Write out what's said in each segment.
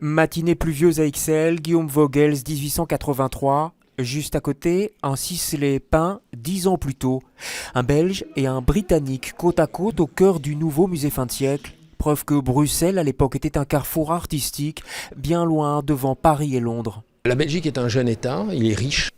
Matinée pluvieuse à Ixelles, Guillaume Vogels, 1883. Juste à côté, un Sisley peint 10 ans plus tôt. Un Belge et un Britannique côte à côte au cœur du nouveau musée fin de siècle. Preuve que Bruxelles à l'époque était un carrefour artistique, bien loin devant Paris et Londres. La Belgique est un jeune État, il est riche.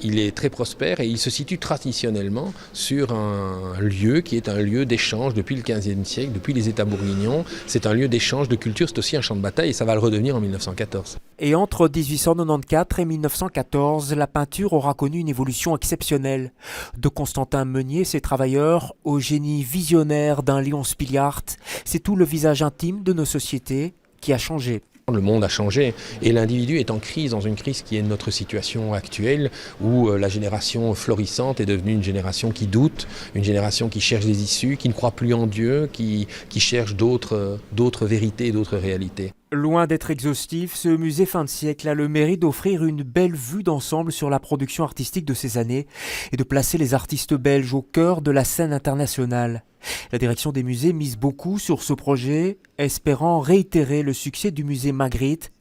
Il est très prospère et il se situe traditionnellement sur un lieu qui est un lieu d'échange depuis le XVe siècle, depuis les États bourguignons. C'est un lieu d'échange de culture, c'est aussi un champ de bataille et ça va le redevenir en 1914. Et entre 1894 et 1914, la peinture aura connu une évolution exceptionnelle. De Constantin Meunier et ses travailleurs au génie visionnaire d'un Léon Spiliart, c'est tout le visage intime de nos sociétés qui a changé. Le monde a changé et l'individu est en crise, dans une crise qui est notre situation actuelle où la génération florissante est devenue une génération qui doute, une génération qui cherche des issues, qui ne croit plus en Dieu, qui cherche d'autres vérités et d'autres réalités. Loin d'être exhaustif, ce musée fin de siècle a le mérite d'offrir une belle vue d'ensemble sur la production artistique de ces années et de placer les artistes belges au cœur de la scène internationale. La direction des musées mise beaucoup sur ce projet, espérant réitérer le succès du musée Magritte,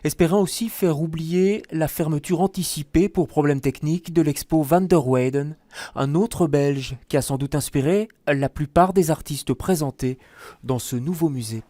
espérant aussi faire oublier la fermeture anticipée pour problèmes techniques de l'expo Van der Weyden, un autre Belge qui a sans doute inspiré la plupart des artistes présentés dans ce nouveau musée.